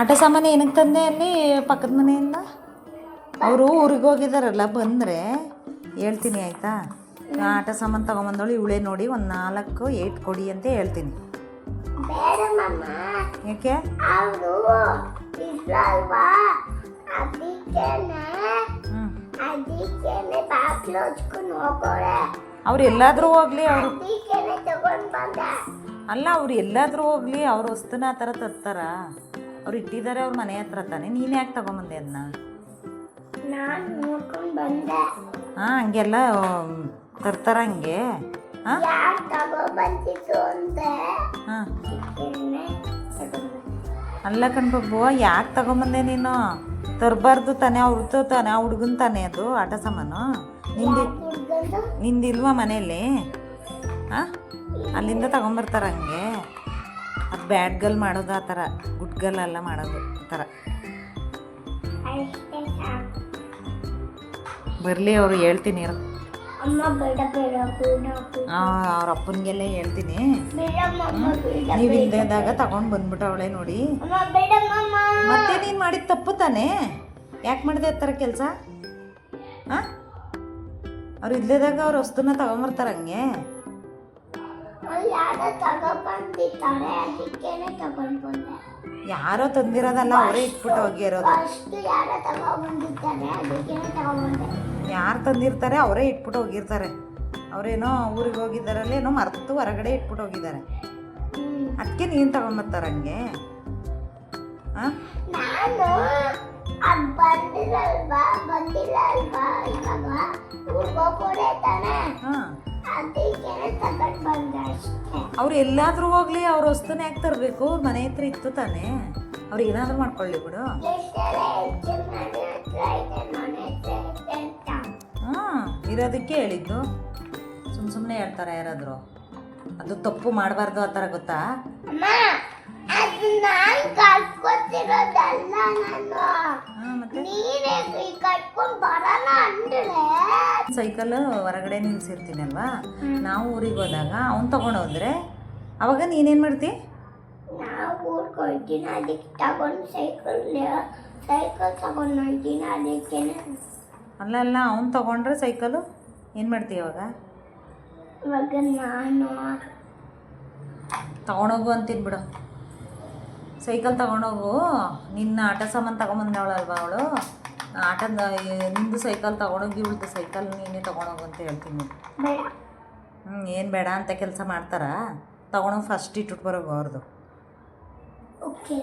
ಆಟ ಸಾಮಾನು ಏನಕ್ಕೆ ತಂದೆ ಅಲ್ಲಿ ಪಕ್ಕದ ಮನೆಯಿಂದ ಅವರು ಊರಿಗೆ ಹೋಗಿದಾರಲ್ಲ, ಬಂದರೆ ಹೇಳ್ತೀನಿ ಆಯಿತಾ. ಆಟ ಸಾಮಾನು ತೊಗೊಂಬಂದವಳು ಇವಳೇ ನೋಡಿ, ಒಂದು 4-8 ಕೊಡಿ ಅಂತ ಹೇಳ್ತೀನಿ. ಯಾಕೆ ಅವ್ರು ಎಲ್ಲಾದರೂ ಹೋಗ್ಲಿ, ಅವರು ಅಲ್ಲ ಅವ್ರು ಎಲ್ಲಾದರೂ ಹೋಗ್ಲಿ, ಅವ್ರ ವಸ್ತುನ ಆ ಥರ ತರ್ತಾರ. ಅವ್ರು ಇಟ್ಟಿದ್ದಾರೆ ಅವ್ರ ಮನೆ ಹತ್ರ ತಾನೆ. ನೀನು ಯಾಕೆ ತಗೊಂಬಂದೆ ಅದನ್ನ? ಹಾಂ, ಹಂಗೆಲ್ಲ ತರ್ತಾರ ಹಂಗೆ. ಹಾಂ ಹಾಂ, ಅಲ್ಲ ಕಣ್ಬಬ್ಬು, ಯಾಕೆ ತಗೊಂಬಂದೆ ನೀನು? ತರಬಾರ್ದು ತಾನೆ, ಅವ್ರದ್ದು ತಾನೆ, ಆ ಹುಡುಗನ ತಾನೆ ಅದು ಆಟ ಸಾಮಾನು. ನಿಂದಿಲ್ವಾ ಮನೆಯಲ್ಲಿ? ಹಾಂ, ಅಲ್ಲಿಂದ ತಗೊಂಬರ್ತಾರೆ ಹಂಗೆ. ಅದು ಬ್ಯಾಡ್ ಗರ್ಲ್ ಮಾಡೋದು ಆ ಥರ, ಗುಡ್ ಗರ್ಲ್ ಎಲ್ಲ ಮಾಡೋದು ಆ ಥರ. ಬರಲಿ ಅವರು, ಹೇಳ್ತೀನಿ ಅವ್ರ ಅಪ್ಪನಿಗೆಲ್ಲ ಹೇಳ್ತೀನಿ. ನೀವು ಇಲ್ದಾಗ ತಗೊಂಡು ಬಂದ್ಬಿಟ್ಟು ಅವಳೇ ನೋಡಿ. ಮತ್ತೆ ನೀನು ಮಾಡಿದ ತಪ್ಪು ತಾನೇ, ಯಾಕೆ ಮಾಡಿದೆ ಆ ಥರ ಕೆಲಸ? ಹಾಂ, ಅವ್ರು ಇಲ್ಲದಾಗ ಅವ್ರ ವಸ್ತುನ ತಗೊಂಬರ್ತಾರೆ ಹಂಗೆ. ಯಾರೋ ತಂದಿರೋದಲ್ಲ, ಅವರೇ ಇಟ್ಬಿಟ್ಟು ಹೋಗಿರೋದು. ಯಾರು ತಂದಿರ್ತಾರೆ ಅವರೇ ಇಟ್ಬಿಟ್ಟು ಹೋಗಿರ್ತಾರೆ. ಅವರೇನೋ ಊರಿಗೆ ಹೋಗಿದ್ದಾರಲ್ಲಿ ಏನೋ ಮರೆತು ಹೊರಗಡೆ ಇಟ್ಬಿಟ್ಟು ಹೋಗಿದ್ದಾರೆ. ಅದಕ್ಕೆ ನೀನು ತಗೊಂಬರ್ತಾರೆ ಹಂಗೆ. ಹಾಂ, ಅವ್ರು ಎಲ್ಲಾದ್ರೂ ಹೋಗ್ಲಿ, ಅವ್ರ ವಸ್ತುನ ಯಾಕೆ ತರಬೇಕು? ಅವ್ರ ಮನೆ ಹತ್ರ ಇತ್ತು ತಾನೆ, ಅವ್ರು ಏನಾದರೂ ಮಾಡ್ಕೊಳ್ಳಿ ಬಿಡು. ಹಾಂ, ಇರೋದಕ್ಕೆ ಹೇಳಿದ್ದು. ಸುಮ್ಮನೆ ಹೇಳ್ತಾರೆ ಯಾರಾದರೂ. ಅದು ತಪ್ಪು ಮಾಡಬಾರ್ದು ಆ ಥರ, ಗೊತ್ತಾ? ಸೈಕಲ್ ಹೊರಗಡೆ ನಿಲ್ಸಿರ್ತೀನಲ್ವಾ, ನಾವು ಊರಿಗೆ ಹೋದಾಗ ಅವ್ನು ತಗೊಂಡೋದ್ರೆ ಅವಾಗ ನೀನೇನು ಮಾಡ್ತಿ? ಅಲ್ಲ ಅವ್ನು ತಗೊಂಡ್ರೆ ಸೈಕಲು ಏನು ಮಾಡ್ತೀವಿ ಅವಾಗ? ನಾನು ತಗೊಂಡೋಗು ಅಂತೀನಿ ಬಿಡು. ಸೈಕಲ್ ತಗೊಂಡೋಗು. ನಿನ್ನ ಆಟ ಸಾಮಾನು ತಗೊಂಬಂದವಳಲ್ವ ಅವಳು, ಆಟದ ನಿಂದು ಸೈಕಲ್ ತಗೊಂಡೋಗಿ ಇವಳ್ದು ಸೈಕಲ್ ನೀನೇ ತಗೊಂಡೋಗು ಅಂತ ಹೇಳ್ತೀನಿ. ಏನು ಬೇಡ ಅಂತ ಕೆಲಸ ಮಾಡ್ತಾರಾ? ತಗೊಂಡೋಗಿ ಫಸ್ಟ್ ಇಟ್ಬಿಟ್ಟು ಬರೋಗು ಅವ್ರದ್ದು. ಓಕೆ.